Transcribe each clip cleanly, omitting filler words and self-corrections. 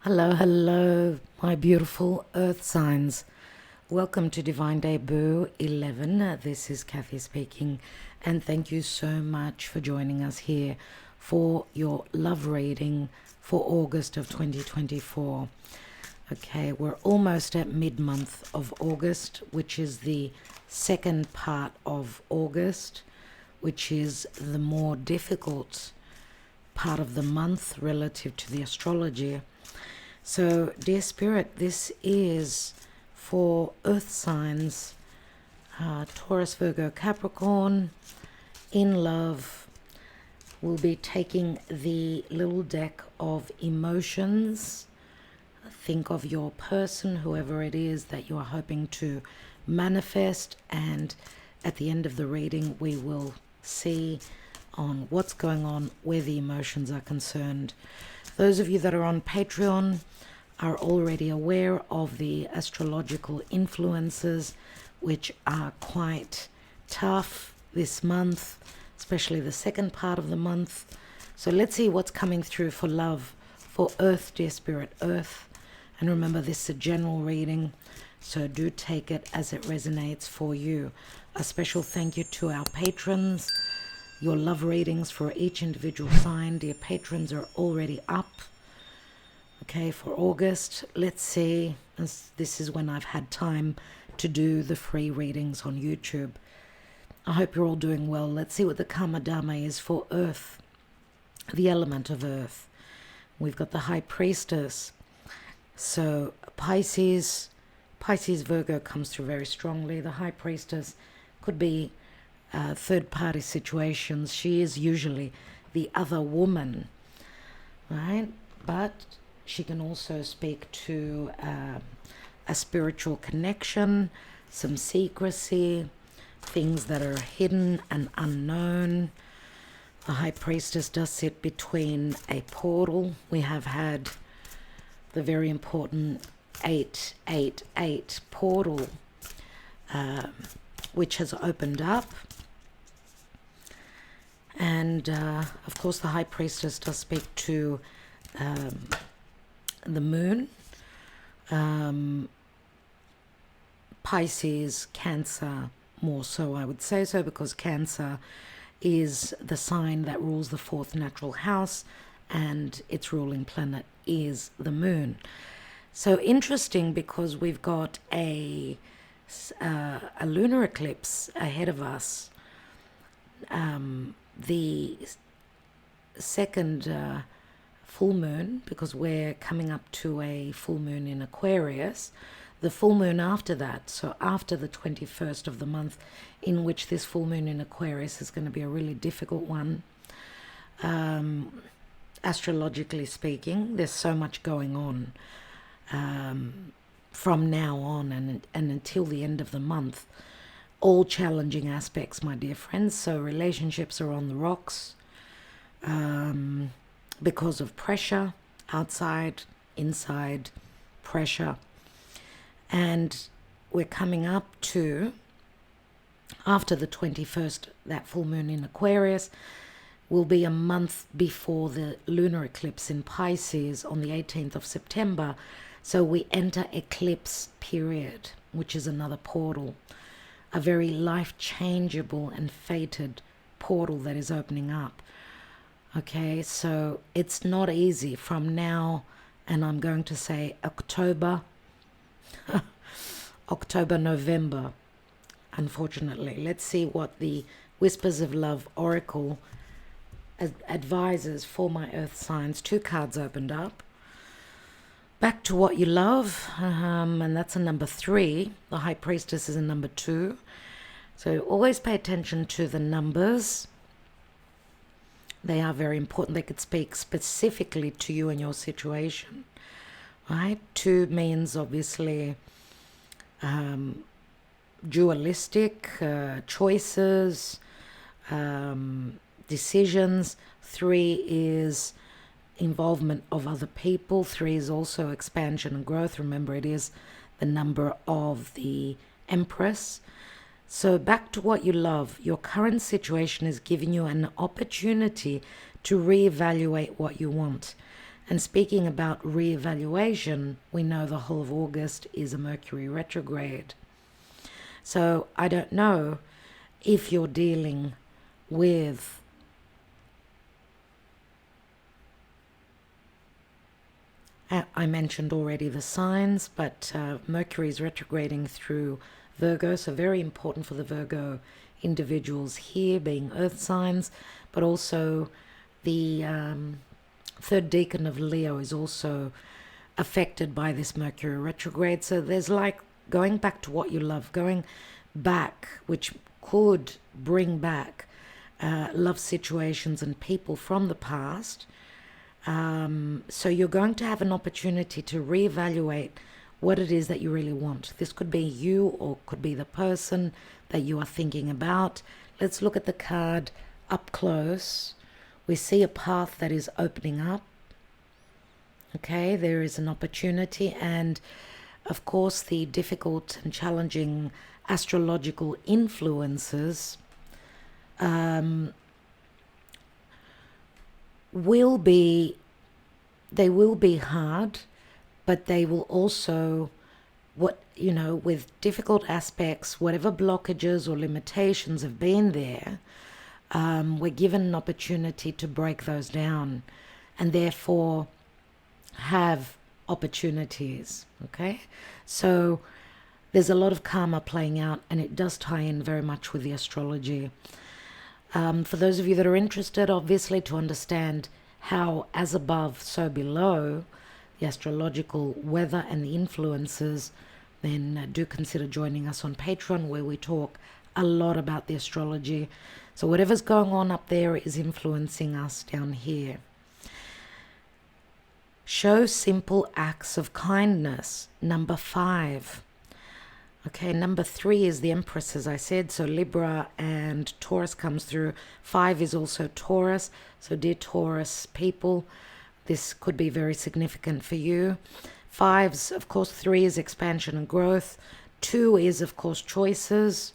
Hello, hello, my beautiful earth signs. Welcome to Divine Debut 11. This is Kathy speaking, and thank you so much for joining us here for your love reading for August of 2024. Okay, we're almost at mid-month of August, which is the second part of August, which is the more difficult part of the month relative to the astrology. So, dear Spirit, this is for earth signs, Taurus, Virgo, Capricorn, in love. We'll be taking the little deck of emotions. Think of your person, whoever it is that you are hoping to manifest, and at the end of the reading we will see on what's going on where the emotions are concerned. Those of you that are on Patreon are already aware of the astrological influences, which are quite tough this month, especially the second part of the month. So let's see what's coming through for love, for Earth, dear Spirit, Earth. And remember, this is a general reading, so do take it as it resonates for you. A special thank you to our patrons. Your love readings for each individual sign, dear patrons, are already up. Okay, for August, let's see. This is when I've had time to do the free readings on YouTube. I hope you're all doing well. Let's see what the Karma Dharma is for Earth, the element of Earth. We've got the High Priestess. So Pisces, Virgo comes through very strongly. The High Priestess could be third-party situations. She is usually the other woman, right? But she can also speak to a spiritual connection, some secrecy, things that are hidden and unknown. The High Priestess does sit between a portal. We have had the very important 888 portal, which has opened up. And of course the High Priestess does speak to the moon, Pisces, Cancer, more so I would say so, because Cancer is the sign that rules the fourth natural house and its ruling planet is the moon. So interesting, because we've got a lunar eclipse ahead of us. The second full moon, because we're coming up to a full moon in Aquarius, the full moon after that, so after the 21st of the month, in which this full moon in Aquarius is going to be a really difficult one. Astrologically speaking, there's so much going on from now on and until the end of the month. All challenging aspects, my dear friends. So relationships are on the rocks because of pressure, outside, inside, pressure. And we're coming up to, after the 21st, that full moon in Aquarius, will be a month before the lunar eclipse in Pisces on the 18th of September. So we enter eclipse period, which is another portal. A very life-changeable and fated portal that is opening up. Okay, so it's not easy from now, and I'm going to say October, November, unfortunately. Let's see what the Whispers of Love Oracle advises for my earth signs. 2 cards opened up. Back to what you love, and that's a number 3. The High Priestess is a number 2. So always pay attention to the numbers. They are very important. They could speak specifically to you and your situation, right? 2 means obviously dualistic choices, decisions. 3 is involvement of other people. 3 is also expansion and growth. Remember, it is the number of the Empress. So back to what you love. Your current situation is giving you an opportunity to reevaluate what you want. And speaking about reevaluation, we know the whole of August is a Mercury retrograde. So I don't know if you're dealing with I mentioned already the signs, but Mercury is retrograding through Virgo, so very important for the Virgo individuals here, being earth signs, but also the third decan of Leo is also affected by this Mercury retrograde. So there's like going back to what you love, going back, which could bring back love situations and people from the past. So you're going to have an opportunity to reevaluate what it is that you really want. This could be you or could be the person that you are thinking about. Let's look at the card up close. We see a path that is opening up. Okay, there is an opportunity, and of course the difficult and challenging astrological influences will be hard, but they will also, with difficult aspects, whatever blockages or limitations have been there, we're given an opportunity to break those down and therefore have opportunities. Okay, so there's a lot of karma playing out, and it does tie in very much with the astrology. For those of you that are interested, obviously, to understand how as above, so below, the astrological weather and the influences, then do consider joining us on Patreon, where we talk a lot about the astrology. So whatever's going on up there is influencing us down here. Show simple acts of kindness, number 5. Okay, number 3 is the Empress, as I said. So Libra and Taurus comes through. 5 is also Taurus. So dear Taurus people, this could be very significant for you. 5's, of course, 3 is expansion and growth. 2 is, of course, choices.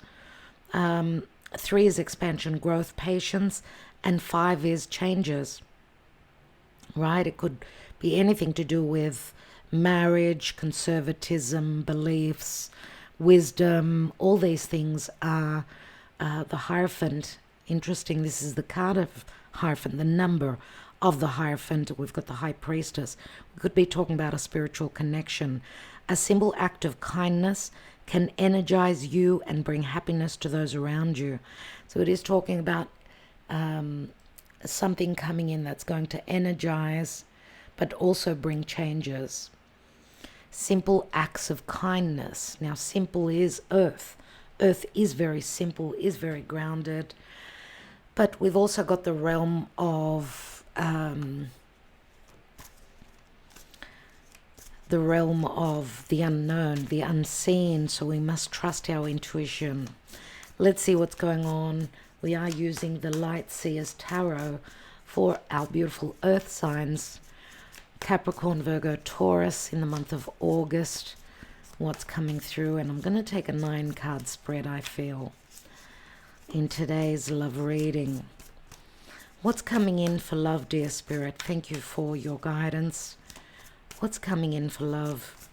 3 is expansion, growth, patience. And 5 is changes. Right? It could be anything to do with marriage, conservatism, beliefs, wisdom. All these things are the Hierophant. Interesting, this is the card of Hierophant, the number of the Hierophant. We've got the High Priestess. We could be talking about a spiritual connection. A simple act of kindness can energize you and bring happiness to those around you. So it is talking about something coming in that's going to energize but also bring changes. Simple acts of kindness. Now, simple is earth. Earth is very simple, is very grounded. But we've also got the realm of the unknown, the unseen. So we must trust our intuition. Let's see what's going on. We are using the Light Seers Tarot for our beautiful earth signs. Capricorn, Virgo, Taurus in the month of August. What's coming through? And I'm going to take a 9-card spread, I feel, in today's love reading. What's coming in for love, dear Spirit? Thank you for your guidance. What's coming in for love?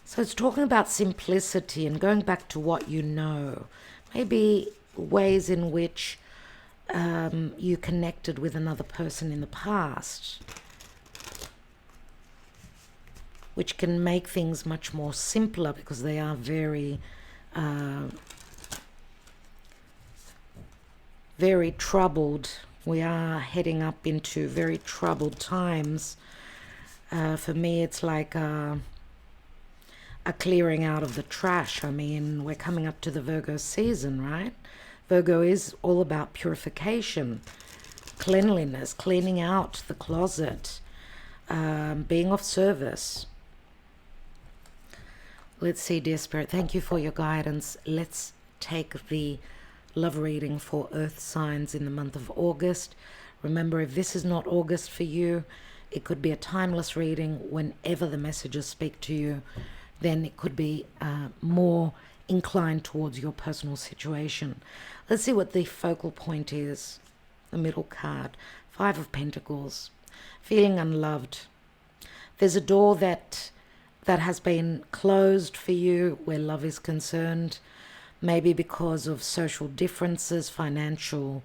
So it's talking about simplicity and going back to what you know. Maybe ways in which you connected with another person in the past, which can make things much more simpler because they are very, very troubled. We are heading up into very troubled times. For me, it's like a clearing out of the trash. I mean, we're coming up to the Virgo season, right? Virgo is all about purification, cleanliness, cleaning out the closet, being of service. Let's see, dear Spirit, thank you for your guidance. Let's take the love reading for earth signs in the month of August. Remember, if this is not August for you, it could be a timeless reading whenever the messages speak to you. Then it could be more inclined towards your personal situation. Let's see what the focal point is. The middle card, 5 of Pentacles. feeling unloved. There's a door that has been closed for you where love is concerned, maybe because of social differences, financial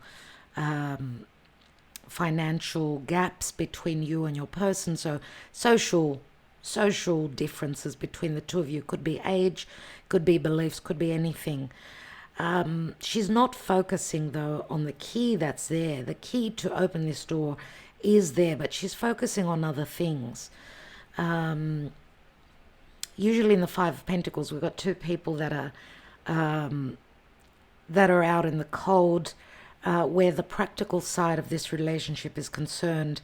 gaps between you and your person. So social differences between the two of you. Could be age, could be beliefs, could be anything. She's not focusing though on the key that's there. The key to open this door is there, but she's focusing on other things. Usually in the Five of Pentacles, we've got two people that are out in the cold, where the practical side of this relationship is concerned.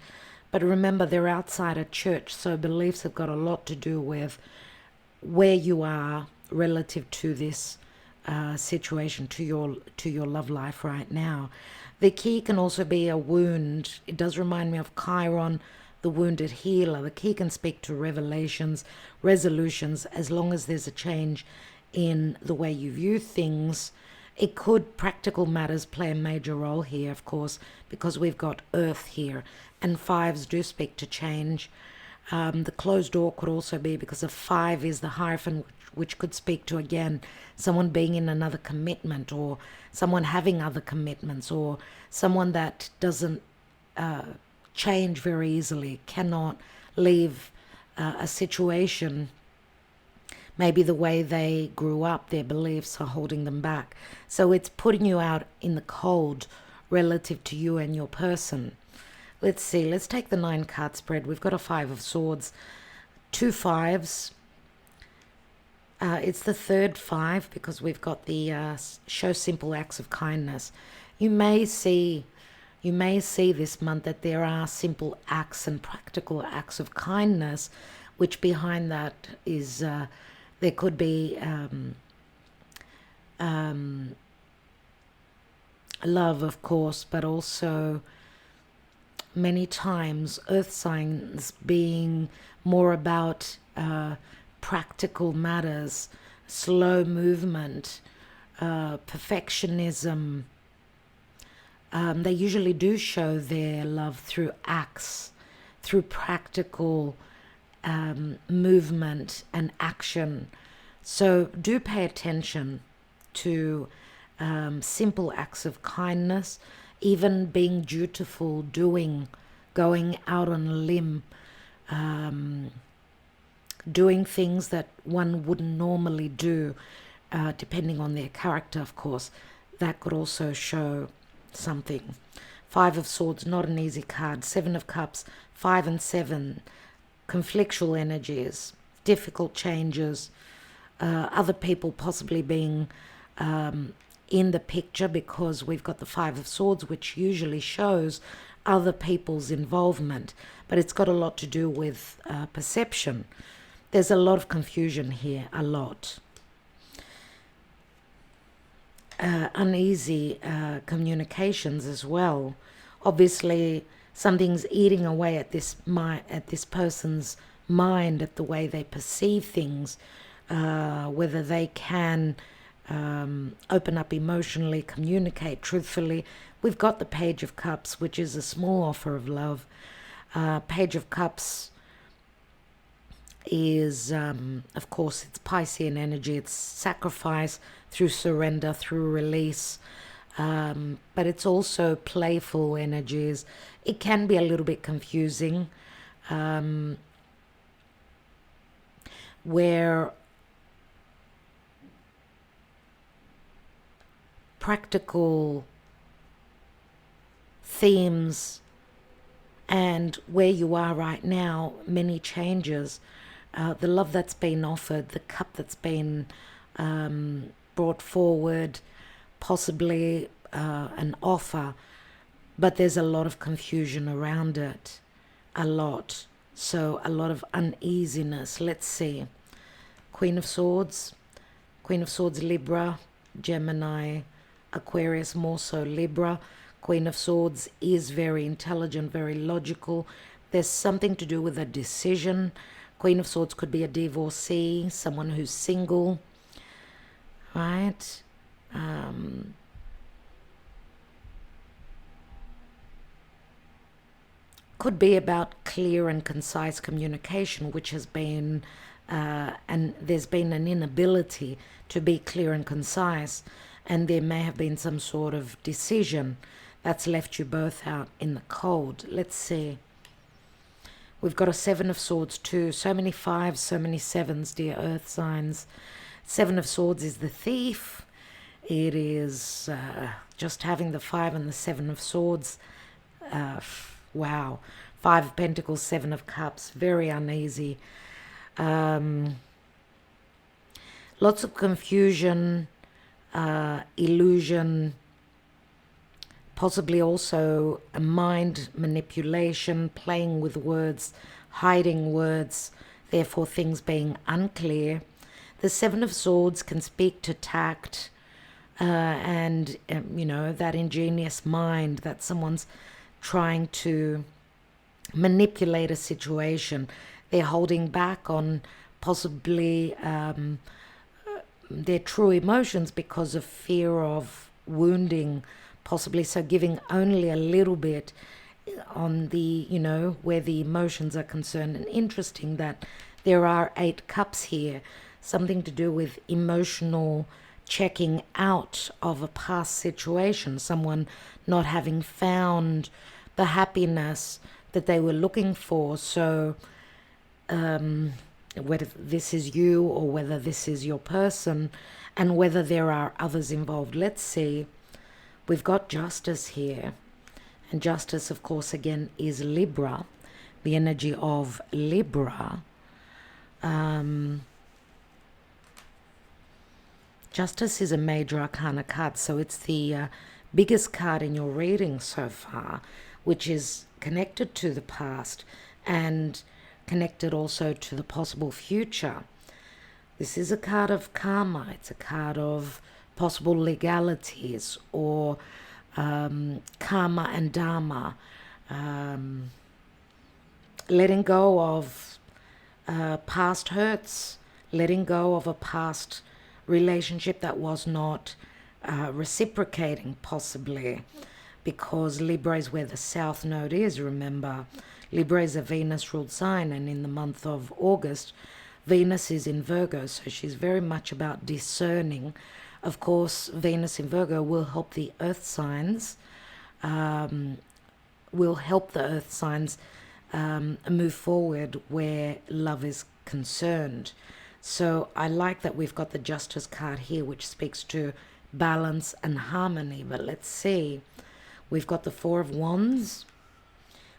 But remember, they're outside a church, so beliefs have got a lot to do with where you are relative to this situation, to your love life right now. The key can also be a wound. It does remind me of Chiron, the wounded healer. The key can speak to revelations, resolutions, as long as there's a change in the way you view things. It could, practical matters play a major role here, of course, because we've got earth here, and fives do speak to change. The closed door could also be because a 5 is the Hierophant, which could speak to, again, someone being in another commitment, or someone having other commitments, or someone that doesn't change very easily, cannot leave a situation. Maybe the way they grew up, their beliefs are holding them back. So it's putting you out in the cold relative to you and your person. Let's see, let's take the 9 card spread. We've got a 5 of Swords, 2 5s. It's the third 5 because we've got the show simple acts of kindness. You may see this month that there are simple acts and practical acts of kindness, which behind that is there could be love, of course, but also many times earth signs being more about practical matters, slow movement, perfectionism. They usually do show their love through acts, through practical movement and action. So do pay attention to simple acts of kindness, even being dutiful, going out on a limb, doing things that one wouldn't normally do, depending on their character, of course. That could also show something. 5 of Swords, not an easy card. 7 of Cups, 5 and 7, conflictual energies, difficult changes, other people possibly being in the picture, because we've got the 5 of Swords, which usually shows other people's involvement, but it's got a lot to do with perception. There's a lot of confusion here, a lot. Uneasy communications as well. Obviously, something's eating away at this person's mind, at the way they perceive things, whether they can open up emotionally, communicate truthfully. We've got the Page of Cups, which is a small offer of love. Page of Cups is, of course, it's Piscean energy. It's sacrifice through surrender, through release. But it's also playful energies. It can be a little bit confusing, where practical themes and where you are right now, many changes, the love that's been offered, the cup that's been brought forward, possibly an offer, but there's a lot of confusion around it, a lot. So a lot of uneasiness. Let's see. Queen of Swords, Libra, Gemini, Aquarius, more so Libra. Queen of Swords is very intelligent, very logical. There's something to do with a decision. Queen of Swords could be a divorcee, someone who's single, right? could be about clear and concise communication, which has been, and there's been an inability to be clear and concise, and there may have been some sort of decision that's left you both out in the cold. Let's see. We've got a 7 of Swords too. So many 5s, so many 7s, dear Earth signs. 7 of Swords is the thief. It is just having the 5 and the 7 of Swords. Wow. 5 of Pentacles, 7 of Cups. Very uneasy. Lots of confusion, illusion, possibly also a mind manipulation, playing with words, hiding words, therefore things being unclear. The 7 of Swords can speak to tact and, you know, that ingenious mind that someone's trying to manipulate a situation. They're holding back on possibly their true emotions because of fear of wounding, possibly, so giving only a little bit on the, you know, where the emotions are concerned. And interesting that there are 8 cups here, something to do with emotional checking out of a past situation, someone not having found the happiness that they were looking for. So whether this is you or whether this is your person, and whether there are others involved. Let's see. We've got Justice here, and Justice, of course, again is Libra, the energy of Libra. Justice is a major arcana card, so it's the biggest card in your reading so far, which is connected to the past and connected also to the possible future. This is a card of karma. It's a card of possible legalities, or karma and dharma, letting go of past hurts, letting go of a past relationship that was not reciprocating, possibly, because Libra is where the South Node is. Remember, Libra is a Venus-ruled sign, and in the month of August, Venus is in Virgo, so she's very much about discerning. Of course, Venus in Virgo will help the earth signs, move forward where love is concerned. So I like that we've got the Justice card here, which speaks to balance and harmony. But let's see. We've got the 4 of Wands,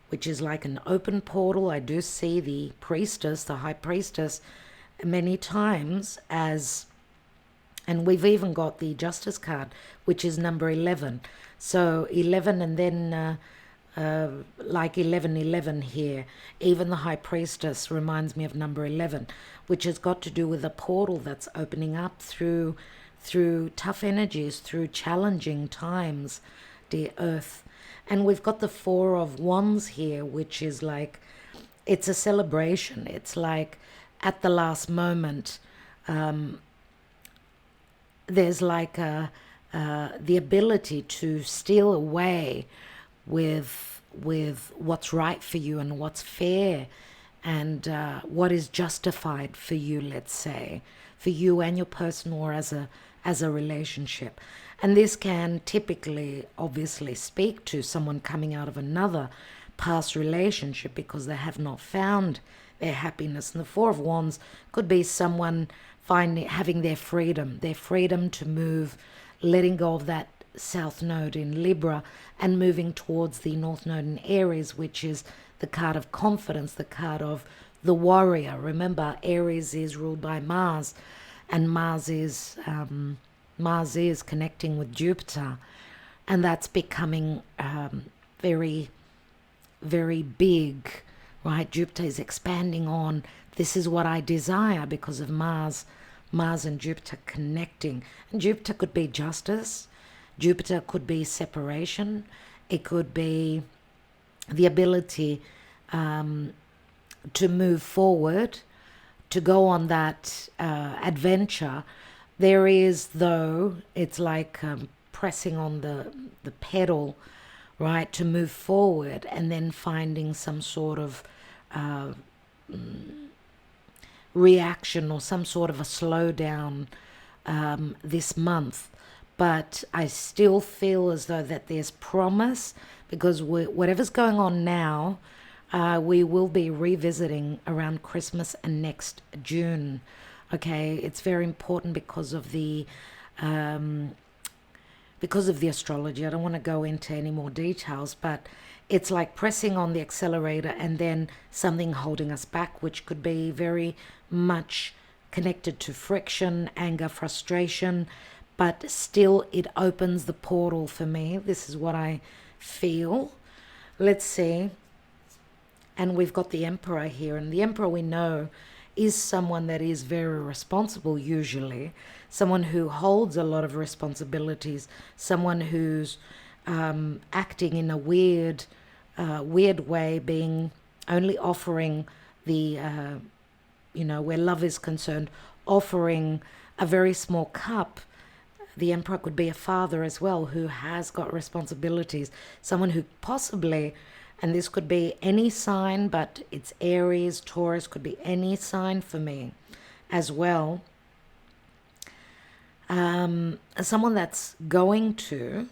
which is like an open portal. I do see the priestess, the high priestess, many times as, and we've even got the Justice card, which is number 11. So 11, and then like 11 here. Even the high priestess reminds me of number 11, which has got to do with a portal that's opening up through tough energies, through challenging times, dear Earth. And we've got the 4 of Wands here, which is like, it's a celebration. It's like at the last moment, there's like the ability to steal away with what's right for you and what's fair and what is justified for you, let's say, for you and your person, or as a relationship. And this can typically, obviously, speak to someone coming out of another past relationship because they have not found their happiness. And the 4 of Wands could be someone having their freedom to move, letting go of that South Node in Libra and moving towards the North Node in Aries, which is the card of confidence, the card of the warrior. Remember, Aries is ruled by Mars, and Mars is connecting with Jupiter, and that's becoming very, very big, right? Jupiter is expanding on, this is what I desire, because of Mars and Jupiter connecting. And Jupiter could be justice, Jupiter could be separation, it could be the ability to move forward, to go on that adventure. There is, though, it's like pressing on the pedal, right, to move forward, and then finding some sort of reaction or some sort of a slowdown this month. But I still feel as though that there's promise, because whatever's going on now, we will be revisiting around Christmas and next June. Okay, it's very important because of the astrology. I don't want to go into any more details, but it's like pressing on the accelerator and then something holding us back, which could be very much connected to friction, anger, frustration, but still it opens the portal for me. This is what I feel. Let's see. And we've got the Emperor here, and the Emperor, we know, is someone that is very responsible, usually someone who holds a lot of responsibilities, someone who's acting in a weird way, being only offering the where love is concerned, offering a very small cup. The Emperor could be a father as well, who has got responsibilities, someone who possibly, and this could be any sign, but it's Aries, Taurus, could be any sign for me as well. Someone that's going to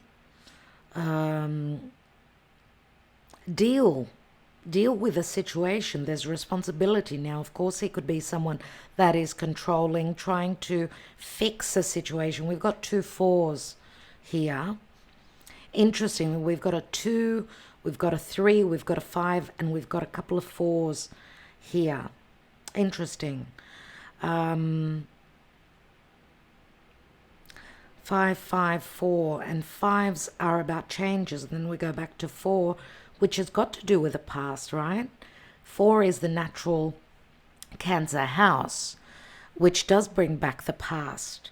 deal with a situation. There's responsibility now. Of course, he could be someone that is controlling, trying to fix a situation. We've got 2 4s here. Interestingly, we've got a 2, we've got a 3, we've got a 5, and we've got a couple of 4s here. Interesting. 5, 5, 4, and 5s are about changes. And then we go back to 4, which has got to do with the past, right? 4 is the natural Cancer house, which does bring back the past.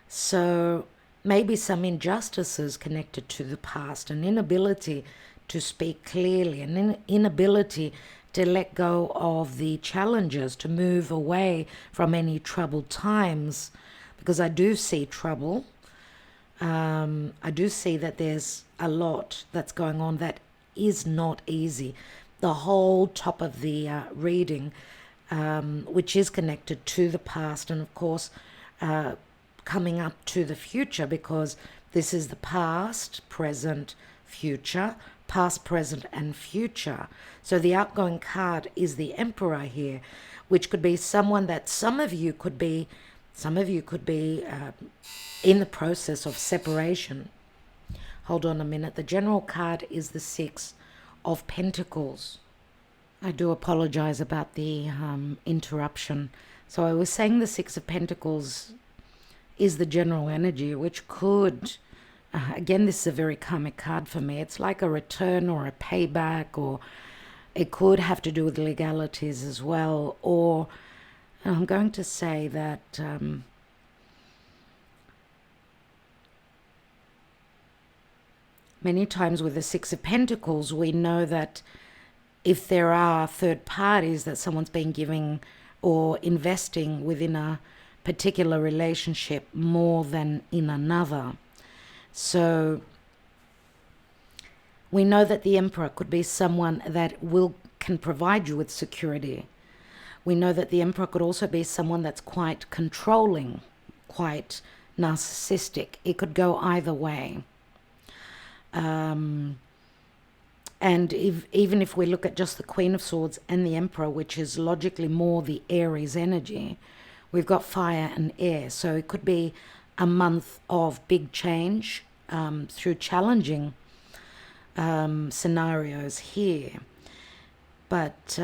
So maybe some injustices connected to the past, an inability to speak clearly, an inability to let go of the challenges, to move away from any troubled times, because I do see trouble. I do see that there's a lot that's going on that is not easy. The whole top of the reading, which is connected to the past, and of course coming up to the future, because this is the past, present, future, past, present, and future. So the outgoing card is the Emperor here, which could be someone that some of you could be in the process of separation. Hold on a minute. The general card is the 6 of Pentacles. I do apologize about the interruption. So I was saying the 6 of Pentacles is the general energy, which could, again, this is a very karmic card for me. It's like a return or a payback, or it could have to do with legalities as well. Or I'm going to say that many times with the 6 of Pentacles, we know that if there are third parties, that someone's been giving or investing within a particular relationship more than in another. So we know that the Emperor could be someone that can provide you with security. We know that the Emperor could also be someone that's quite controlling, quite narcissistic. It could go either way. And even if we look at just the Queen of Swords and the Emperor, which is logically more the Aries energy, we've got fire and air. So it could be a month of big change through challenging scenarios here. But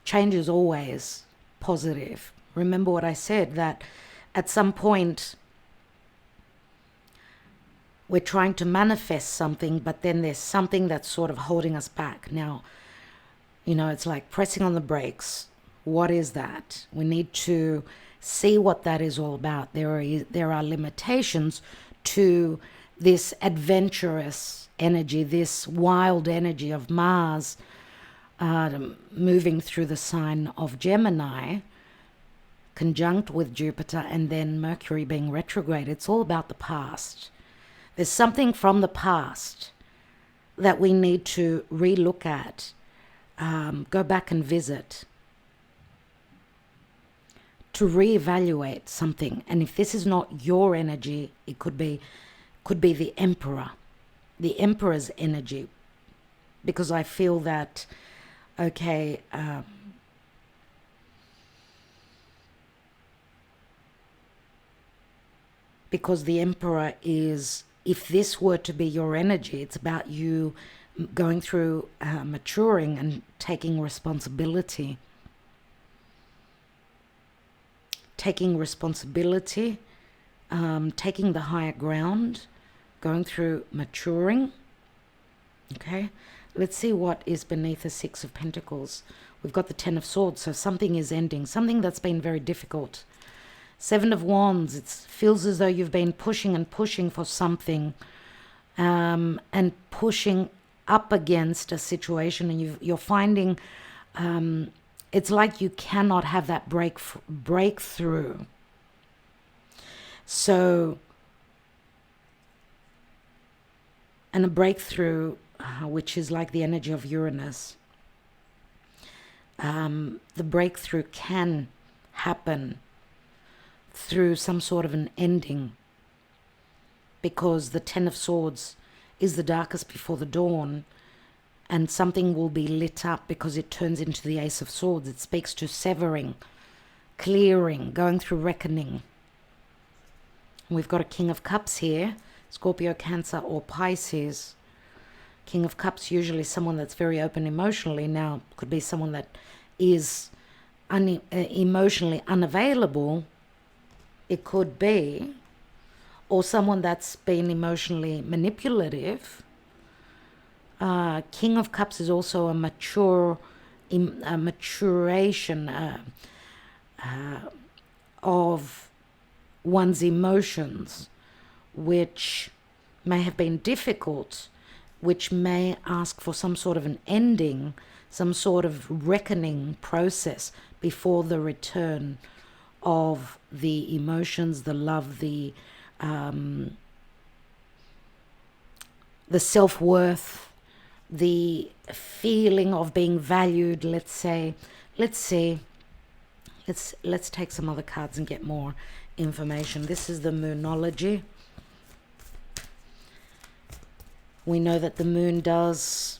change is always positive. Remember what I said, that at some point we're trying to manifest something, but then there's something that's sort of holding us back. Now, it's like pressing on the brakes. What is that? We need to see what that is all about. There are limitations to this adventurous energy, this wild energy of Mars moving through the sign of Gemini. conjunct with Jupiter, and then Mercury being retrograde. It's all about the past. There's something from the past that we need to relook at, go back and visit, to reevaluate something. And if this is not your energy, it could be the emperor's energy, because I feel that, okay, because the emperor is, if this were to be your energy, it's about you going through maturing and taking responsibility. Taking responsibility, taking the higher ground, going through maturing. Okay, let's see what is beneath the Six of Pentacles. We've got the Ten of Swords, so something is ending, something that's been very difficult. Seven of Wands, it feels as though you've been pushing and pushing for something, and pushing up against a situation, and you're finding it's like you cannot have that breakthrough. So, and a breakthrough, which is like the energy of Uranus, the breakthrough can happen through some sort of an ending, because the Ten of Swords is the darkest before the dawn, and something will be lit up because it turns into the Ace of Swords. It speaks to severing, clearing, going through reckoning. We've got a King of Cups here, Scorpio, Cancer, or Pisces. King of Cups, usually someone that's very open emotionally. Now, could be someone that is emotionally unavailable. It could be, or someone that's been emotionally manipulative. King of Cups is also a maturation of one's emotions, which may have been difficult, which may ask for some sort of an ending, some sort of reckoning process before the return of the emotions, the love, the self-worth, the feeling of being valued. Let's take some other cards and get more information. This is the Moonology. We know that the moon does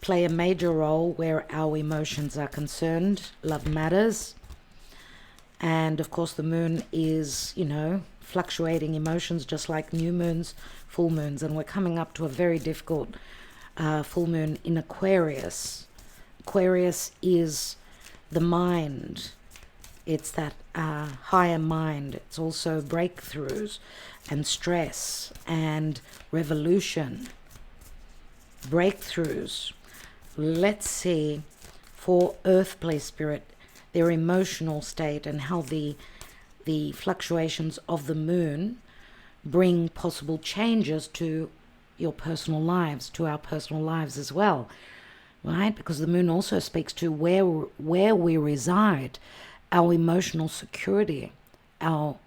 play a major role where our emotions are concerned. Love matters. And of course the moon is, fluctuating emotions, just like new moons, full moons. And we're coming up to a very difficult full moon in Aquarius. Aquarius is the mind. It's that higher mind. It's also breakthroughs and stress and revolution. Breakthroughs. Let's see, for Earth Play Spirit, their emotional state and how the fluctuations of the moon bring possible changes to your personal lives, to our personal lives as well, right? Because the moon also speaks to where we reside, our emotional security, the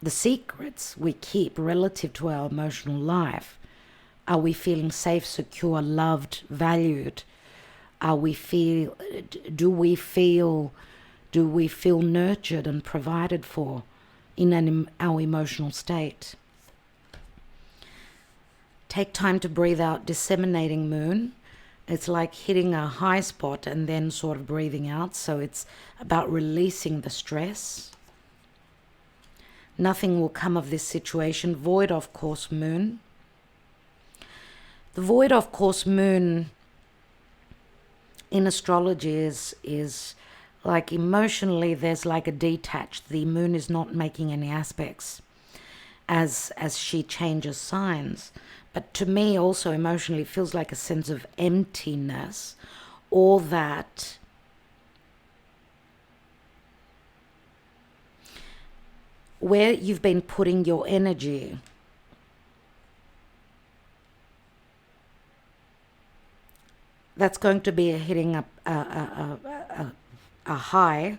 secrets we keep relative to our emotional life. Are we feeling safe, secure, loved, valued? Do we feel nurtured and provided for in our emotional state? Take time to breathe out. Disseminating moon. It's like hitting a high spot and then sort of breathing out. So it's about releasing the stress. Nothing will come of this situation. Void of course moon. The void of course moon in astrology is like emotionally there's like a detached. The moon is not making any aspects as she changes signs. But to me also emotionally it feels like a sense of emptiness, or that where you've been putting your energy, that's going to be hitting a a high,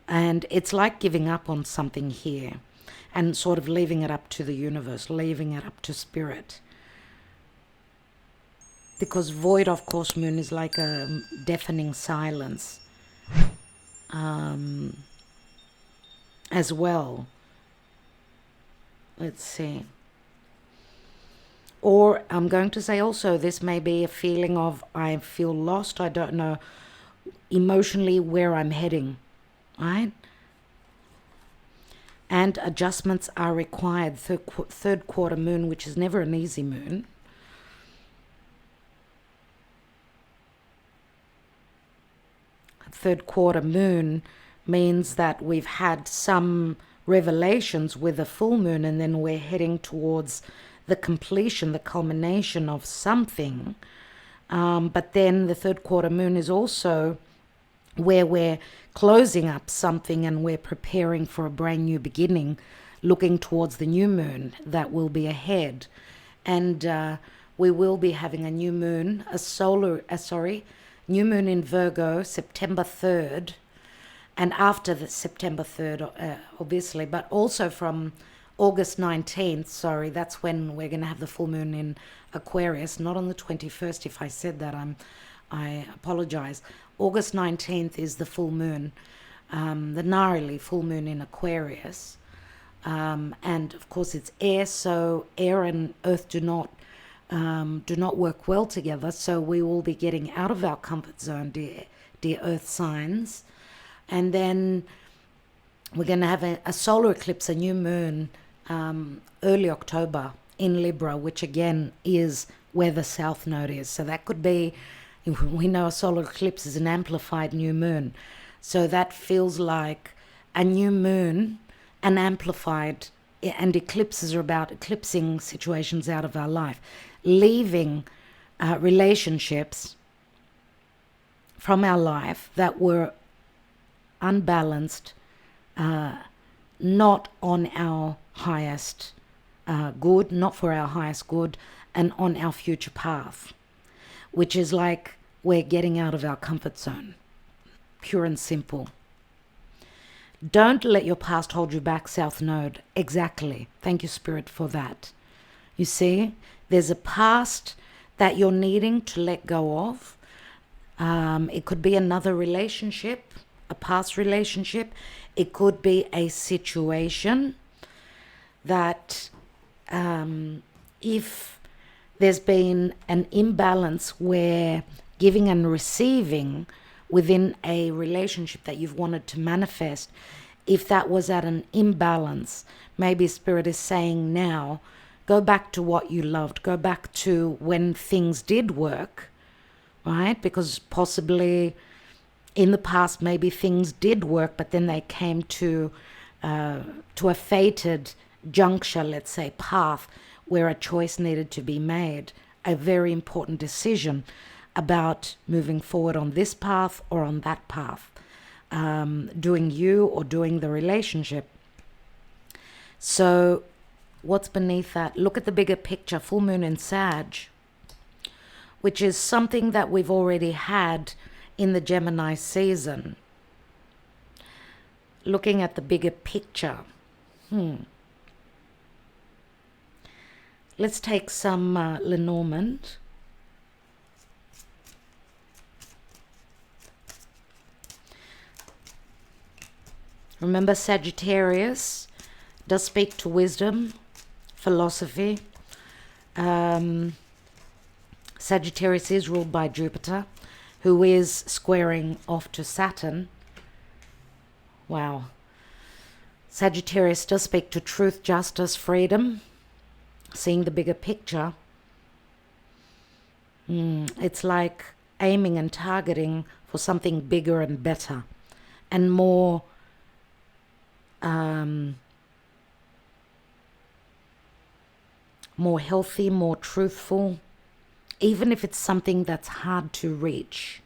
and it's like giving up on something here and sort of leaving it up to the universe, leaving it up to spirit. Because void, of course, moon is like a deafening silence as well. Let's see. Or I'm going to say also, this may be a feeling of I feel lost, I don't know emotionally where I'm heading, right? And adjustments are required. Third quarter moon, which is never an easy moon. Third quarter moon means that we've had some revelations with a full moon, and then we're heading towards the completion, the culmination of something. But then the third quarter moon is also where we're closing up something and we're preparing for a brand new beginning, looking towards the new moon that will be ahead. And we will be having a new moon, new moon in Virgo, September 3rd, and after the September 3rd, obviously, but also from August 19th, that's when we're going to have the full moon in Aquarius, not on the 21st. If I said that, I apologize. August 19th is the full moon, the gnarly full moon in Aquarius. And of course it's air, so air and earth do not work well together. So we will be getting out of our comfort zone, dear earth signs. And then we're going to have a solar eclipse, a new moon, early October in Libra, which again is where the south node is. So that could be, we know a solar eclipse is an amplified new moon. So that feels like a new moon, an amplified, and eclipses are about eclipsing situations out of our life, leaving relationships from our life that were unbalanced, not on our highest good, not for our highest good, and on our future path, which is like we're getting out of our comfort zone, pure and simple. Don't let your past hold you back, South Node. Exactly. Thank you, Spirit, for that. You see, there's a past that you're needing to let go of. It could be another relationship, a past relationship. It could be a situation that if there's been an imbalance where giving and receiving within a relationship that you've wanted to manifest, if that was at an imbalance, maybe Spirit is saying now, go back to what you loved, go back to when things did work, right? Because possibly in the past, maybe things did work, but then they came to a fated juncture, let's say, path, where a choice needed to be made, a very important decision about moving forward on this path or on that path, doing you or doing the relationship. So what's beneath that? Look at the bigger picture, full moon in Sag, which is something that we've already had in the Gemini season. Looking at the bigger picture. Let's take some Lenormand. Remember, Sagittarius does speak to wisdom, philosophy. Sagittarius is ruled by Jupiter, who is squaring off to Saturn. Wow. Sagittarius does speak to truth, justice, freedom, seeing the bigger picture. It's like aiming and targeting for something bigger and better and more more healthy, more truthful, even if it's something that's hard to reach.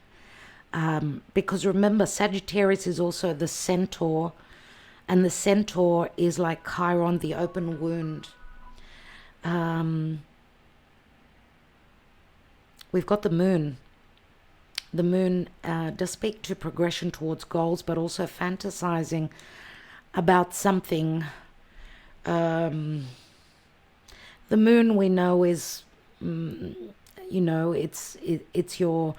Because remember, Sagittarius is also the centaur, and the centaur is like Chiron, the open wound. We've got the moon The moon does speak to progression towards goals, but also fantasizing about something. The moon, we know, is, it's your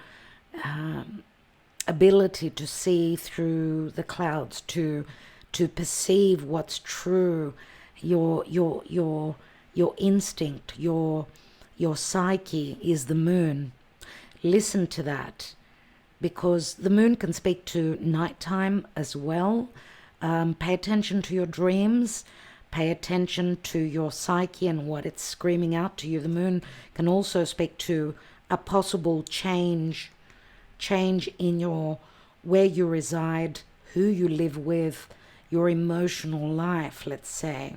ability to see through the clouds, to perceive what's true, your instinct, your psyche is the moon. Listen to that, because the moon can speak to nighttime as well. Pay attention to your dreams. Pay attention to your psyche and what it's screaming out to you. The moon can also speak to a possible change in your, where you reside, who you live with, your emotional life, let's say.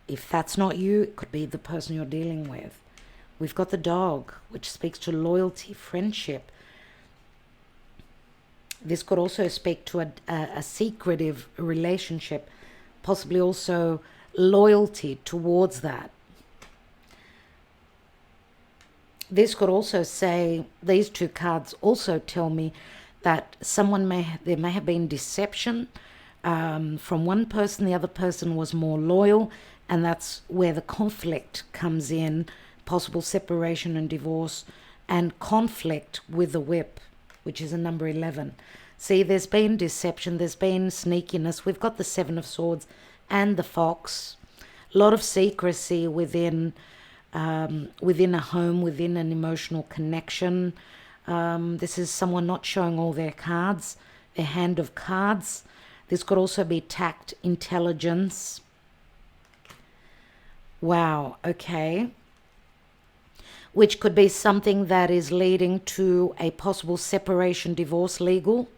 If that's not you, it could be the person you're dealing with. We've got the dog, which speaks to loyalty, friendship. This could also speak to a secretive relationship, possibly also loyalty towards that. This could also say, these two cards also tell me that there may have been deception from one person. The other person was more loyal, and that's where the conflict comes in, possible separation and divorce, and conflict with the whip, which is a number 11. See, there's been deception, there's been sneakiness. We've got the 7 of Swords and the Fox. A lot of secrecy within a home, within an emotional connection. This is someone not showing all their cards, their hand of cards. This could also be tact, intelligence. Wow, okay. Which could be something that is leading to a possible separation, divorce, legal.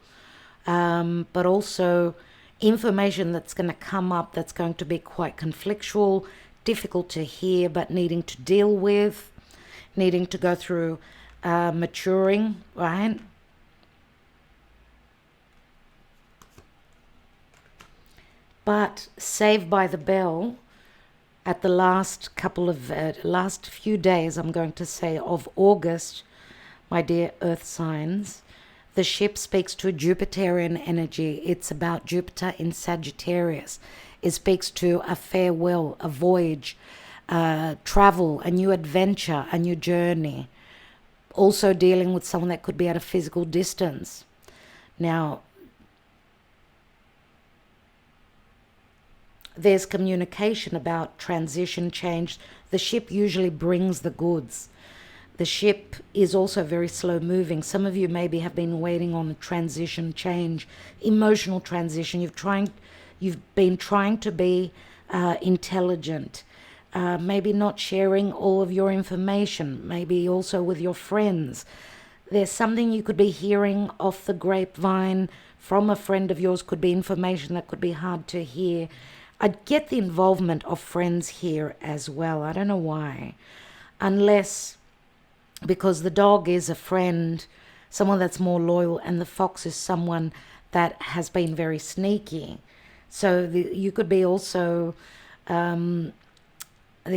But also information that's going to come up that's going to be quite conflictual, difficult to hear, but needing to deal with, needing to go through maturing, right? But Saved by the Bell, at the last few days, I'm going to say, of August, my dear earth signs, the ship speaks to a Jupiterian energy. It's about Jupiter in Sagittarius. It speaks to a farewell, a voyage, travel, a new adventure, a new journey. Also dealing with someone that could be at a physical distance. Now, there's communication about transition, change. The ship usually brings the goods. The ship is also very slow moving. Some of you maybe have been waiting on a transition, change, emotional transition. You've been trying to be intelligent, maybe not sharing all of your information, maybe also with your friends. There's something you could be hearing off the grapevine from a friend of yours, could be information that could be hard to hear. I'd get the involvement of friends here as well. I don't know why. Unless, because the dog is a friend, someone that's more loyal, and the fox is someone that has been very sneaky. So you could be also, there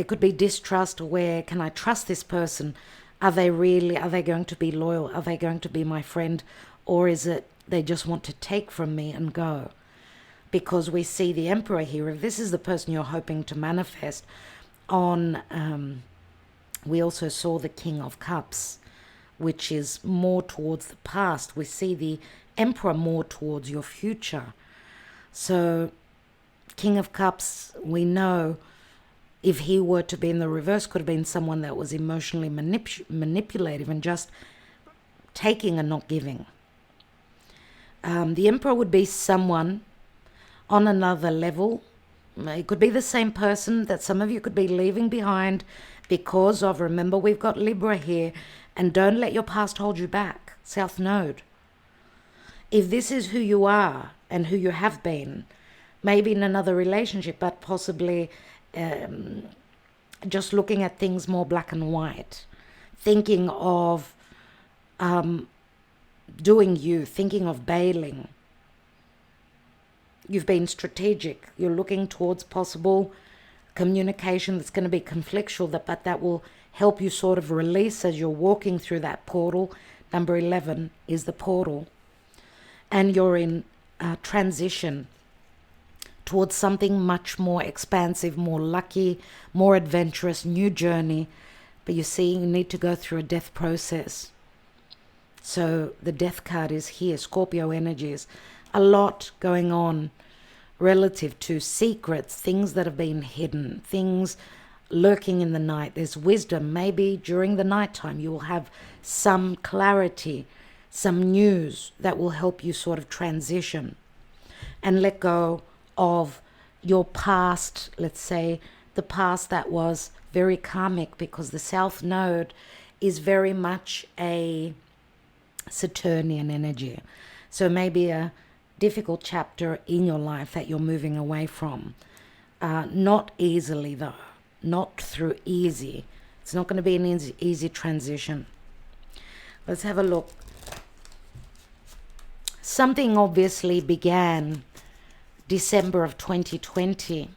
could be distrust. Where can I trust this person? Are they going to be loyal? Are they going to be my friend? Or is it they just want to take from me and go? Because we see the Emperor here. If this is the person you're hoping to manifest on, we also saw the King of Cups, which is more towards the past. We see the Emperor more towards your future. So King of Cups, we know, if he were to be in the reverse, could have been someone that was emotionally manipulative and just taking and not giving. The Emperor would be someone on another level. It could be the same person that some of you could be leaving behind because of, remember, we've got Libra here, and don't let your past hold you back. South Node. If this is who you are and who you have been, maybe in another relationship, but possibly just looking at things more black and white, thinking of doing you, thinking of bailing. You've been strategic. You're looking towards possible communication that's going to be conflictual, but that will help you sort of release as you're walking through that portal Number 11 is the portal. And you're in transition towards something much more expansive, more lucky, more adventurous, new journey. But you see, you need to go through a death process. So the death card is here, Scorpio energies. A lot going on relative to secrets, things that have been hidden, things lurking in the night. There's wisdom. Maybe during the nighttime you will have some clarity, some news that will help you sort of transition and let go of your past, let's say, the past that was very karmic, because the South Node is very much a Saturnian energy. So maybe a difficult chapter in your life that you're moving away from. Not easily though, not through easy. It's not going to be an easy transition. Let's have a look. Something obviously began December of 2020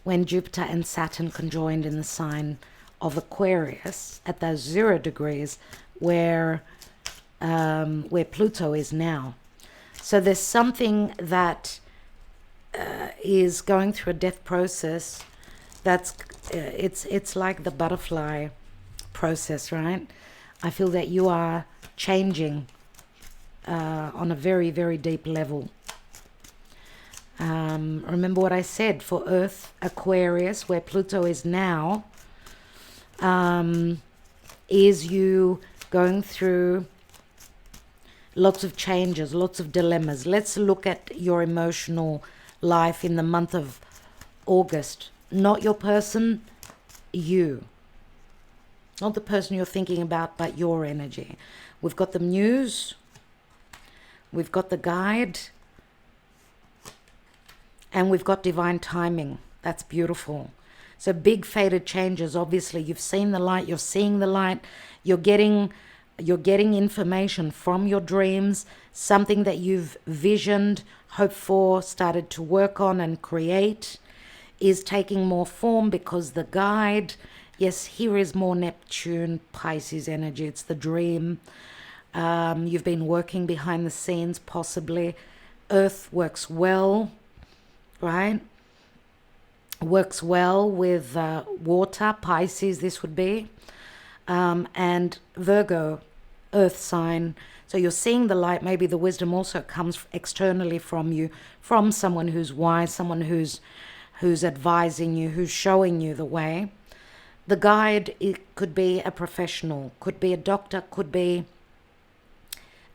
when Jupiter and Saturn conjoined in the sign of Aquarius at those 0 degrees where Pluto is now. So there's something that is going through a death process. That's it's like the butterfly process, right? I feel that you are changing on a very, very deep level. Remember what I said for Earth, Aquarius, where Pluto is now, is you going through lots of changes, lots of dilemmas. Let's look at your emotional life in the month of August. Not your person, you. Not the person you're thinking about, but your energy. We've got the muse. We've got the guide. And we've got divine timing. That's beautiful. So big fated changes. Obviously, you've seen the light. You're seeing the light. You're getting information from your dreams, something that you've visioned, hoped for, started to work on and create is taking more form, because the guide, yes, here is more Neptune, Pisces energy. It's the dream. You've been working behind the scenes, possibly. Earth works well, right? Works well with water, Pisces, this would be. And Virgo, earth sign. So you're seeing the light. Maybe the wisdom also comes externally from you, from someone who's wise, someone who's advising you, who's showing you the way. The guide, it could be a professional, could be a doctor, could be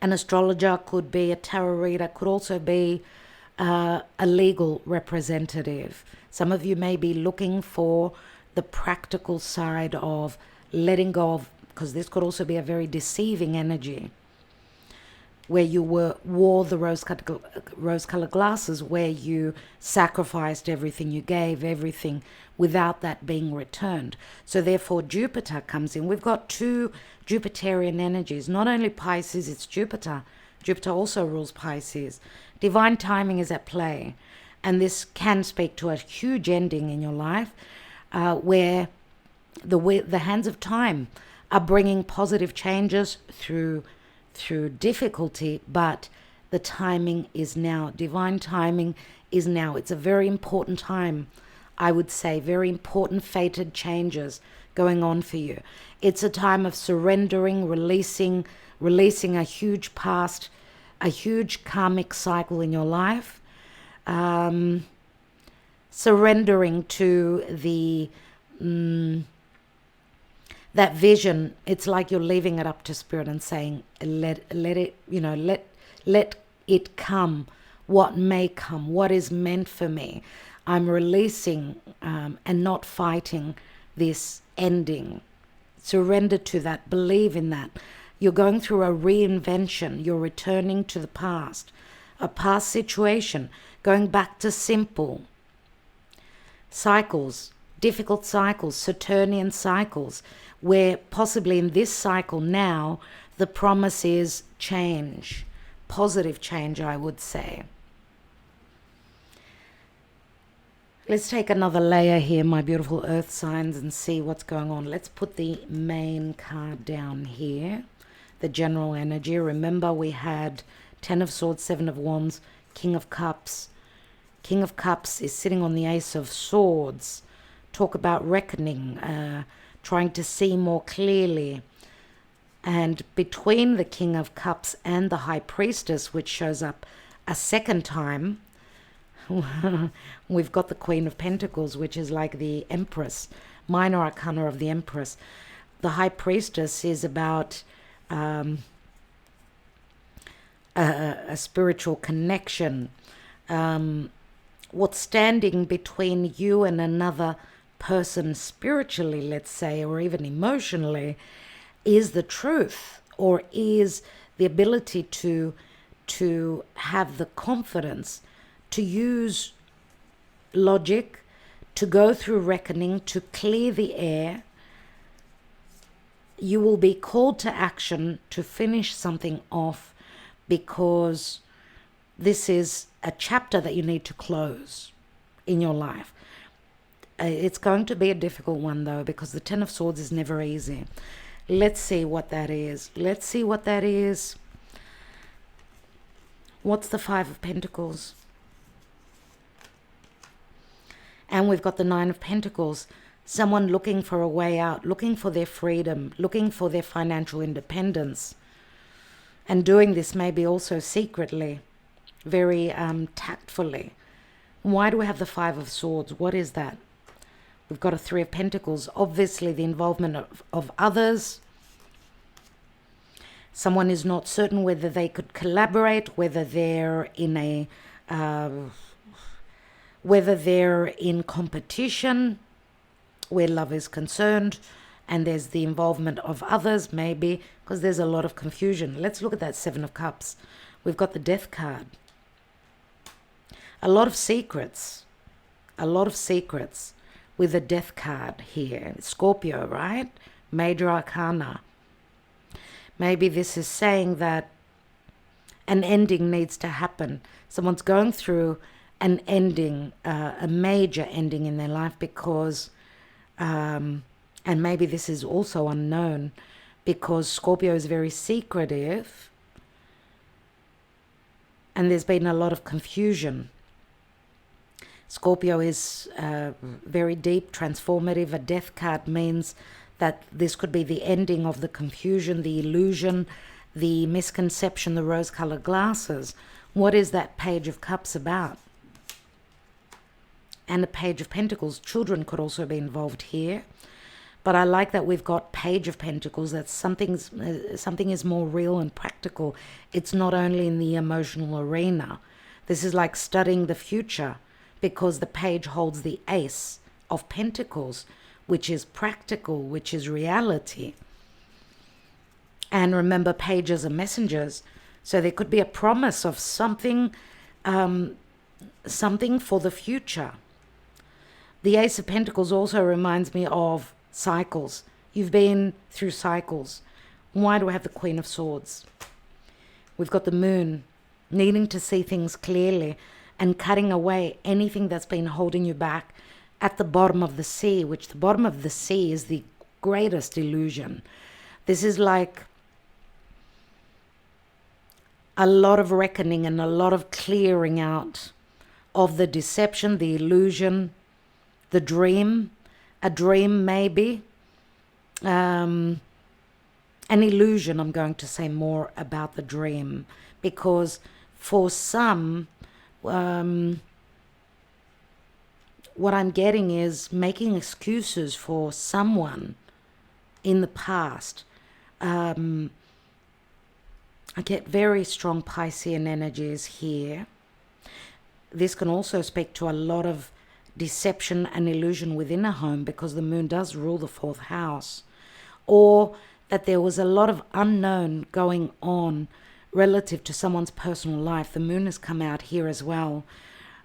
an astrologer, could be a tarot reader, could also be a legal representative. Some of you may be looking for the practical side of letting go of, because this could also be a very deceiving energy, where you wore the rose-colored glasses, where you sacrificed everything, you gave everything without that being returned. So therefore Jupiter comes in. We've got 2 Jupiterian energies, not only Pisces, it's Jupiter. Jupiter also rules Pisces. Divine timing is at play, and this can speak to a huge ending in your life, where the hands of time are bringing positive changes through difficulty, but the timing is now. Divine timing is now. It's a very important time, I would say, very important fated changes going on for you. It's a time of surrendering, releasing a huge past, a huge karmic cycle in your life, surrendering to the that vision. It's like you're leaving it up to spirit and saying, let it, let it come, what may come, what is meant for me. I'm releasing and not fighting this ending. Surrender to that, believe in that. You're going through a reinvention. You're returning to the past, a past situation, going back to simple cycles, difficult cycles, Saturnian cycles, where possibly in this cycle now, the promise is change, positive change, I would say. Let's take another layer here, my beautiful earth signs, and see what's going on. Let's put the main card down here. the general energy. Remember, we had 10 of Swords, 7 of Wands, King of Cups. King of Cups is sitting on the Ace of Swords. Talk about reckoning, trying to see more clearly. And between the King of Cups and the High Priestess, which shows up a second time, we've got the Queen of Pentacles, which is like the Empress, minor arcana of the Empress. The High Priestess is about a spiritual connection. What's standing between you and another person spiritually, let's say, or even emotionally, is the truth, or is the ability to have the confidence to use logic, to go through reckoning, to clear the air. You will be called to action to finish something off, because this is a chapter that you need to close in your life. It's going to be a difficult one, though, because the Ten of Swords is never easy. Let's see what that is. Let's see what that is. What's the Five of Pentacles? And we've got the Nine of Pentacles. Someone looking for a way out, looking for their freedom, looking for their financial independence. And doing this maybe also secretly, very tactfully. Why do we have the Five of Swords? What is that? We've got a Three of Pentacles. Obviously, the involvement of others. Someone is not certain whether they could collaborate, whether they're in competition where love is concerned, and there's the involvement of others, maybe, because there's a lot of confusion. Let's look at that Seven of Cups. We've got the Death card. A lot of secrets. A lot of secrets with the Death card here. Scorpio, right? Major Arcana. Maybe this is saying that an ending needs to happen. Someone's going through an ending, a major ending in their life, because, and maybe this is also unknown, because Scorpio is very secretive, and there's been a lot of confusion. Scorpio is very deep, transformative. A Death card means that this could be the ending of the confusion, the illusion, the misconception, the rose-colored glasses. What is that Page of Cups about? And a Page of Pentacles. Children could also be involved here. But I like that we've got Page of Pentacles, that something is more real and practical. It's not only in the emotional arena. This is like studying the future, because the Page holds the Ace of Pentacles, which is practical, which is reality. And remember, pages are messengers. So there could be a promise of something, something for the future. The Ace of Pentacles also reminds me of cycles. You've been through cycles. Why do I have the Queen of Swords? We've got the Moon, needing to see things clearly and cutting away anything that's been holding you back at the bottom of the sea, which the bottom of the sea is the greatest illusion. This is like a lot of reckoning and a lot of clearing out of the deception, the illusion, the dream, a dream maybe, an illusion. I'm going to say more about the dream, because for some, what I'm getting is making excuses for someone in the past. I get very strong Piscean energies here. This can also speak to a lot of deception and illusion within a home, because the Moon does rule the 4th house. Or that there was a lot of unknown going on relative to someone's personal life. The Moon has come out here as well,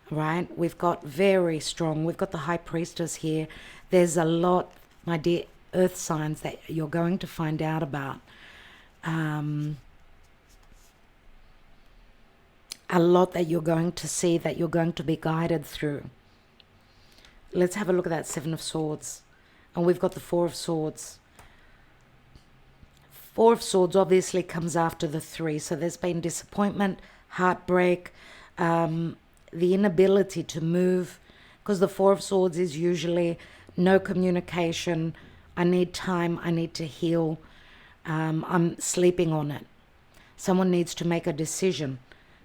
right? We've got very strong, we've got the High Priestess here. There's a lot, my dear Earth signs, that you're going to find out about. A lot that you're going to see, that you're going to be guided through. Let's have a look at that Seven of Swords. And we've got the Four of Swords. Four of Swords obviously comes after the Three. So there's been disappointment, heartbreak, the inability to move, because the Four of Swords is usually no communication. I need time. I need to heal. I'm sleeping on it. Someone needs to make a decision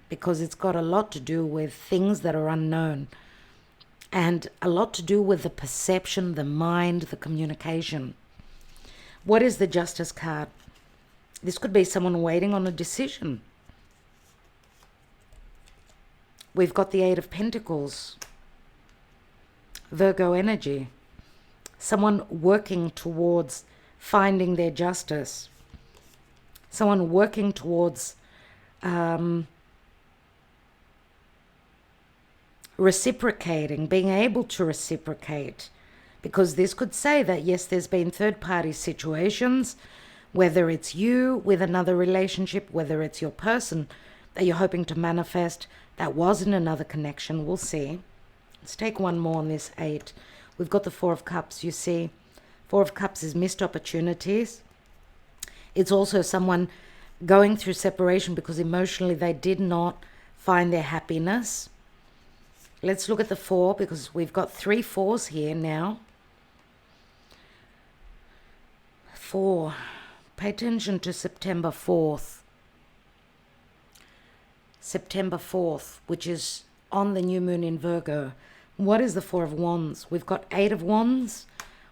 because it's got a lot to do with things that are unknown and a lot to do with the perception, the mind, the communication. What is the Justice card? This could be someone waiting on a decision. We've got the Eight of Pentacles, Virgo energy. Someone working towards finding their justice. Someone working towards reciprocating, being able to reciprocate. Because this could say that, yes, there's been third-party situations, whether it's you with another relationship, whether it's your person that you're hoping to manifest that was in another connection. We'll see. Let's take one more on this 8. We've got the Four of Cups, you see. Four of Cups is missed opportunities. It's also someone going through separation because emotionally they did not find their happiness. Let's look at the 4 because we've got 3 4s here now. 4. Pay attention to September 4th. September 4th, which is on the new moon in Virgo. What is the Four of Wands? We've got 8 of Wands,